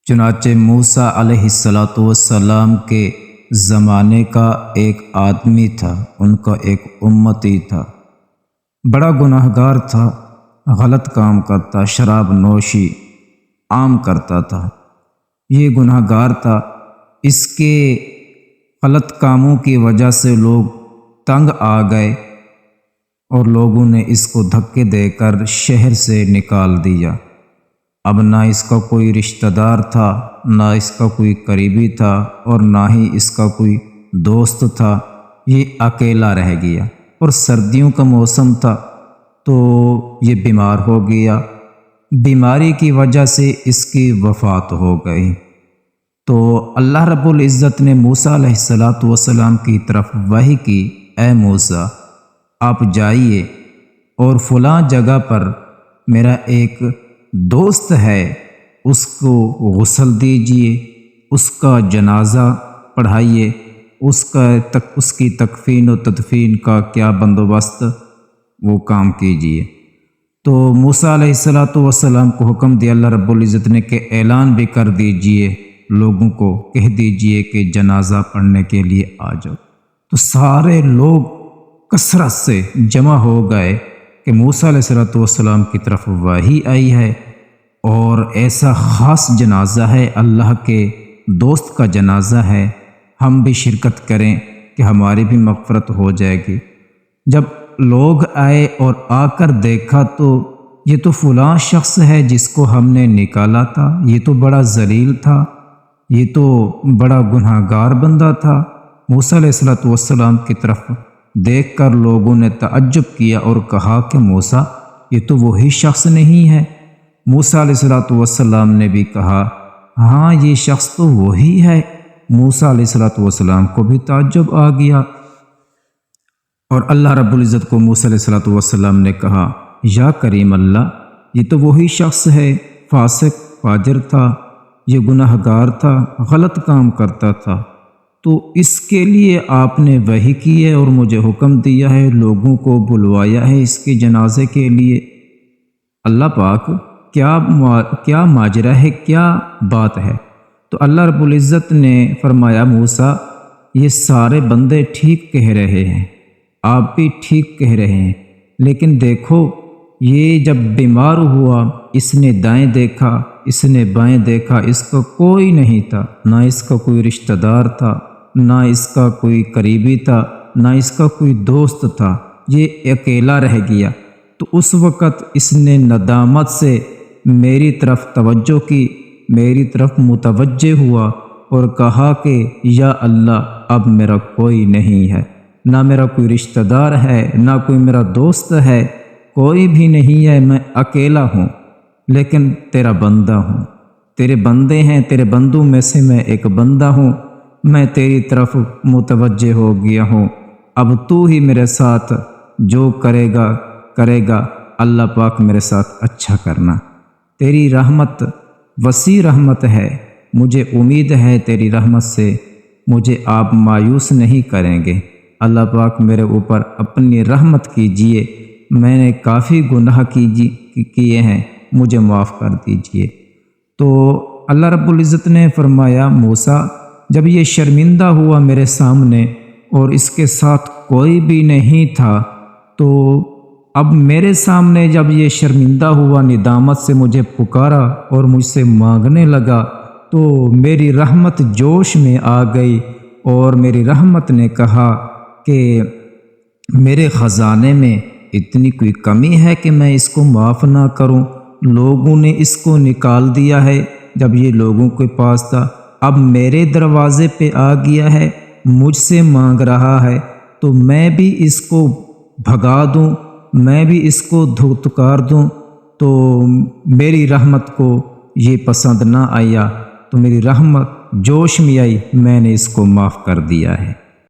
چنانچہ موسیٰ علیہ السلام کے زمانے کا ایک آدمی تھا، ان کا ایک امتی تھا، بڑا گناہ گار تھا، غلط کام کرتا، شراب نوشی عام کرتا تھا۔ یہ گناہ گار تھا، اس کے غلط کاموں کی وجہ سے لوگ تنگ آ گئے اور لوگوں نے اس کو دھکے دے کر شہر سے نکال دیا۔ اب نہ اس کا کوئی رشتہ دار تھا، نہ اس کا کوئی قریبی تھا، اور نہ ہی اس کا کوئی دوست تھا۔ یہ اکیلا رہ گیا، اور سردیوں کا موسم تھا تو یہ بیمار ہو گیا۔ بیماری کی وجہ سے اس کی وفات ہو گئی۔ تو اللہ رب العزت نے موسیٰ علیہ السلام کی طرف وحی کی، اے موسیٰ، آپ جائیے اور فلاں جگہ پر میرا ایک دوست ہے، اس کو غسل دیجیے، اس کا جنازہ پڑھائیے، اس کی تکفین و تدفین کا کیا بندوبست وہ کام کیجیے۔ تو موسیٰ علیہ السلام کو حکم دیا اللہ رب العزت نے کہ اعلان بھی کر دیجیے، لوگوں کو کہہ دیجیے کہ جنازہ پڑھنے کے لیے آ جاؤ۔ تو سارے لوگ کثرت سے جمع ہو گئے کہ موسیٰ علیہ السلام کی طرف وحی آئی ہے اور ایسا خاص جنازہ ہے، اللہ کے دوست کا جنازہ ہے، ہم بھی شرکت کریں کہ ہماری بھی مغفرت ہو جائے گی۔ جب لوگ آئے اور آ کر دیکھا تو یہ تو فلاں شخص ہے جس کو ہم نے نکالا تھا، یہ تو بڑا ذلیل تھا، یہ تو بڑا گناہ گار بندہ تھا۔ موسیٰ علیہ السلام کی طرف دیکھ کر لوگوں نے تعجب کیا اور کہا کہ موسیٰ، یہ تو وہی شخص نہیں ہے؟ موسیٰ علیہ السلام نے بھی کہا، ہاں یہ شخص تو وہی ہے۔ موسیٰ علیہ السلام کو بھی تعجب آ گیا، اور اللہ رب العزت کو موسیٰ علیہ السلام نے کہا، یا کریم اللہ، یہ تو وہی شخص ہے، فاسق فاجر تھا، یہ گناہ گار تھا، غلط کام کرتا تھا، تو اس کے لیے آپ نے وحی کی ہے اور مجھے حکم دیا ہے، لوگوں کو بلوایا ہے اس کے جنازے کے لیے۔ اللہ پاک کیا ماجرا ہے، کیا بات ہے؟ تو اللہ رب العزت نے فرمایا، موسیٰ، یہ سارے بندے ٹھیک کہہ رہے ہیں، آپ بھی ٹھیک کہہ رہے ہیں، لیکن دیکھو یہ جب بیمار ہوا، اس نے دائیں دیکھا، اس نے بائیں دیکھا، اس کا کوئی نہیں تھا، نہ اس کا کوئی رشتہ دار تھا، نہ اس کا کوئی قریبی تھا، نہ اس کا کوئی دوست تھا، یہ اکیلا رہ گیا۔ تو اس وقت اس نے ندامت سے میری طرف توجہ کی، میری طرف متوجہ ہوا اور کہا کہ یا اللہ، اب میرا کوئی نہیں ہے، نہ میرا کوئی رشتہ دار ہے، نہ کوئی میرا دوست ہے، کوئی بھی نہیں ہے، میں اکیلا ہوں، لیکن تیرا بندہ ہوں، تیرے بندے ہیں، تیرے بندوں میں سے میں ایک بندہ ہوں، میں تیری طرف متوجہ ہو گیا ہوں، اب تو ہی میرے ساتھ جو کرے گا، اللہ پاک میرے ساتھ اچھا کرنا۔ تیری رحمت وسیع رحمت ہے، مجھے امید ہے تیری رحمت سے مجھے آپ مایوس نہیں کریں گے، اللہ پاک میرے اوپر اپنی رحمت کیجئے، میں نے کافی گناہ کیے ہیں، مجھے معاف کر دیجئے۔ تو اللہ رب العزت نے فرمایا، موسیٰ، جب یہ شرمندہ ہوا میرے سامنے اور اس کے ساتھ کوئی بھی نہیں تھا، تو اب میرے سامنے جب یہ شرمندہ ہوا، ندامت سے مجھے پکارا اور مجھ سے مانگنے لگا، تو میری رحمت جوش میں آ گئی، اور میری رحمت نے کہا کہ میرے خزانے میں اتنی کوئی کمی ہے کہ میں اس کو معاف نہ کروں؟ لوگوں نے اس کو نکال دیا ہے جب یہ لوگوں کے پاس تھا، اب میرے دروازے پہ آ گیا ہے، مجھ سے مانگ رہا ہے، تو میں بھی اس کو بھگا دوں، میں بھی اس کو دھتکار دوں؟ تو میری رحمت کو یہ پسند نہ آیا، تو میری رحمت جوش میں آئی، میں نے اس کو معاف کر دیا ہے۔